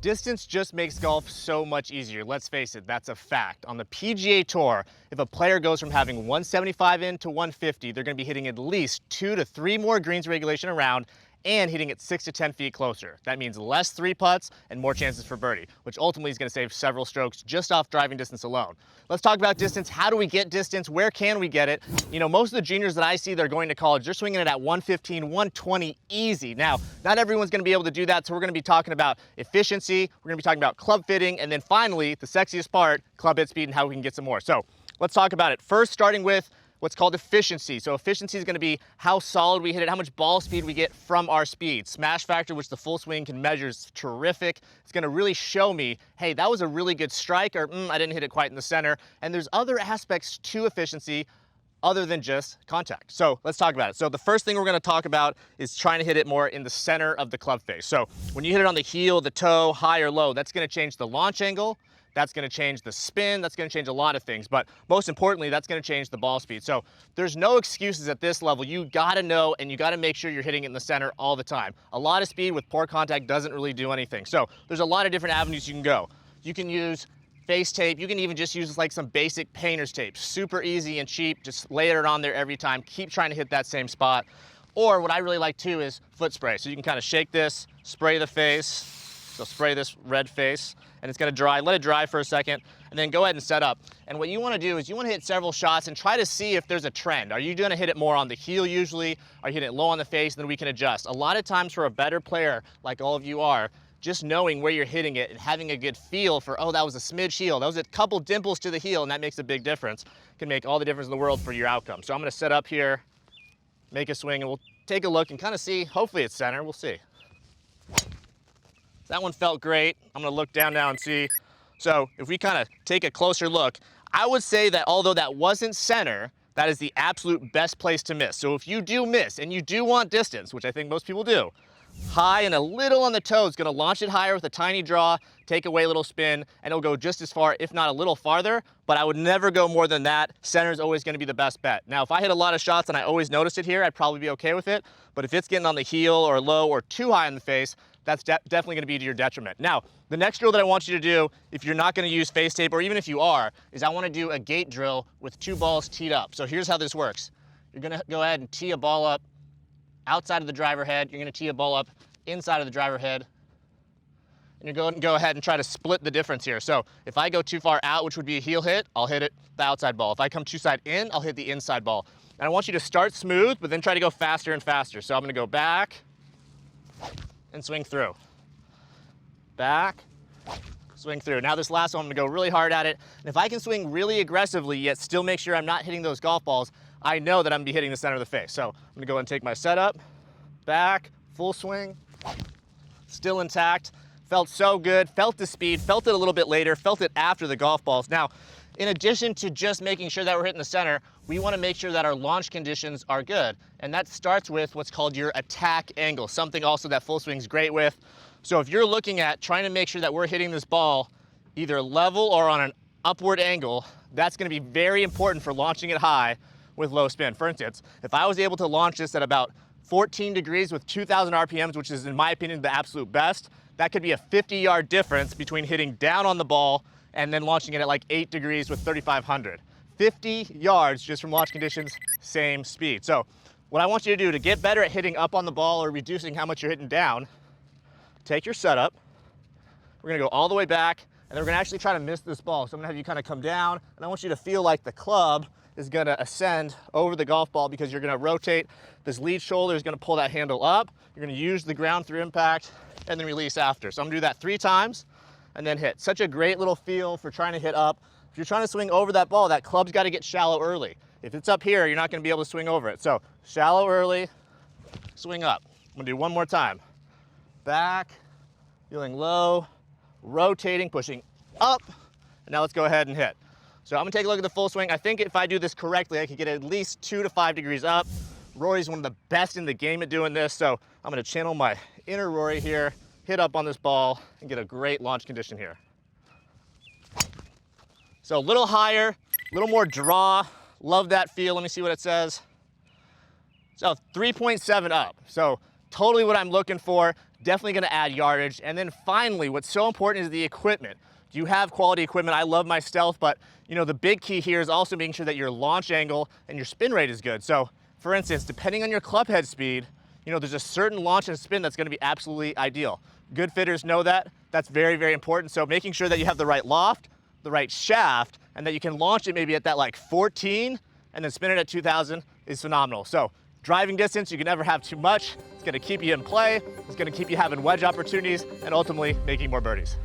Distance just makes golf so much easier. Let's face it, that's a fact. On the PGA Tour, if a player goes from having 175 in to 150, they're going to be hitting at least 2 to 3 more greens regulation around and hitting it 6 to 10 feet closer. That means less 3-putts and more chances for birdie, which ultimately is going to save several strokes just off driving distance alone. Let's talk about distance. How do we get distance? Where can we get it? You know, most of the juniors that I see that are going to college, they're swinging it at 115, 120 easy. Now, not everyone's going to be able to do that, so we're going to be talking about efficiency, we're going to be talking about club fitting, and then finally, the sexiest part, club hit speed and how we can get some more. So let's talk about it. First, starting with what's called efficiency. So efficiency is going to be how solid we hit it, how much ball speed we get from our speed. Smash factor, which the full swing can measure, is terrific. It's going to really show me, hey, that was a really good strike, or I didn't hit it quite in the center. And there's other aspects to efficiency other than just contact. So let's talk about it. So the first thing we're going to talk about is trying to hit it more in the center of the club face. So when you hit it on the heel, the toe, high or low, that's going to change the launch angle. That's going to change the spin, that's going to change a lot of things, but most importantly, that's going to change the ball speed. So there's no excuses at this level. You got to know, and you got to make sure you're hitting it in the center all the time. A lot of speed with poor contact doesn't really do anything. So there's a lot of different avenues you can go. You can use face tape. You can even just use like some basic painter's tape. Super easy and cheap. Just layer it on there every time. Keep trying to hit that same spot. Or what I really like too is foot spray. So you can kind of shake this, spray the face. So spray this red face, and it's going to dry. Let it dry for a second, and then go ahead and set up. And what you want to do is you want to hit several shots and try to see if there's a trend. Are you going to hit it more on the heel usually? Are you hitting it low on the face? Then we can adjust. A lot of times for a better player, like all of you are, just knowing where you're hitting it and having a good feel for, oh, that was a smidge heel. That was a couple dimples to the heel, and that makes a big difference. Can make all the difference in the world for your outcome. So I'm going to set up here, make a swing, and we'll take a look and kind of see. Hopefully it's center. We'll see. That one felt great. I'm gonna look down now and see. So if we kind of take a closer look, I would say that although that wasn't center, that is the absolute best place to miss. So if you do miss and you do want distance, which I think most people do, high and a little on the toe is gonna launch it higher with a tiny draw, take away a little spin, and it'll go just as far, if not a little farther, but I would never go more than that. Center is always gonna be the best bet. Now, if I hit a lot of shots and I always noticed it here, I'd probably be okay with it, but if it's getting on the heel or low or too high in the face, that's definitely gonna be to your detriment. Now, the next drill that I want you to do, if you're not gonna use face tape, or even if you are, is I wanna do a gate drill with 2 balls teed up. So here's how this works. You're gonna go ahead and tee a ball up outside of the driver head. You're gonna tee a ball up inside of the driver head. And you're going to go ahead and try to split the difference here. So if I go too far out, which would be a heel hit, I'll hit it the outside ball. If I come too side in, I'll hit the inside ball. And I want you to start smooth, but then try to go faster and faster. So I'm gonna go back and swing through. Back, swing through. Now this last one, I'm gonna go really hard at it. And if I can swing really aggressively, yet still make sure I'm not hitting those golf balls, I know that I'm gonna be hitting the center of the face. So I'm gonna go ahead and take my setup, back, full swing, still intact. Felt so good, felt the speed, felt it a little bit later, felt it after the golf balls. Now, in addition to just making sure that we're hitting the center, we want to make sure that our launch conditions are good. And that starts with what's called your attack angle, something also that full swing's great with. So if you're looking at trying to make sure that we're hitting this ball either level or on an upward angle, that's going to be very important for launching it high with low spin. For instance, if I was able to launch this at about 14 degrees with 2,000 RPMs, which is in my opinion the absolute best, that could be a 50-yard difference between hitting down on the ball and then launching it at like 8 degrees with 3,500. 50 yards just from launch conditions, same speed. So what I want you to do to get better at hitting up on the ball or reducing how much you're hitting down, take your setup, we're gonna go all the way back, and then we're gonna actually try to miss this ball. So I'm gonna have you kind of come down, and I want you to feel like the club is gonna ascend over the golf ball because you're gonna rotate. This lead shoulder is gonna pull that handle up. You're gonna use the ground through impact and then release after. So I'm gonna do that 3 times and then hit. Such a great little feel for trying to hit up. If you're trying to swing over that ball, that club's gotta get shallow early. If it's up here, you're not gonna be able to swing over it. So shallow early, swing up. I'm gonna do one more time. Back, feeling low, rotating, pushing up, and now let's go ahead and hit. So I'm gonna take a look at the full swing. I think if I do this correctly, I could get at least 2 to 5 degrees up. Rory's one of the best in the game at doing this, so I'm gonna channel my inner Rory here, hit up on this ball, and get a great launch condition here. So a little higher, a little more draw. Love that feel. Let me see what it says. So 3.7 up. So totally what I'm looking for. Definitely gonna add yardage. And then finally, what's so important is the equipment. Do you have quality equipment? I love my Stealth, but you know, the big key here is also making sure that your launch angle and your spin rate is good. So for instance, depending on your club head speed, you know, there's a certain launch and spin that's gonna be absolutely ideal. Good fitters know that. That's very, very important. So making sure that you have the right loft, the right shaft, and that you can launch it maybe at that like 14 and then spin it at 2,000 is phenomenal. So driving distance, you can never have too much. It's gonna keep you in play. It's gonna keep you having wedge opportunities and ultimately making more birdies.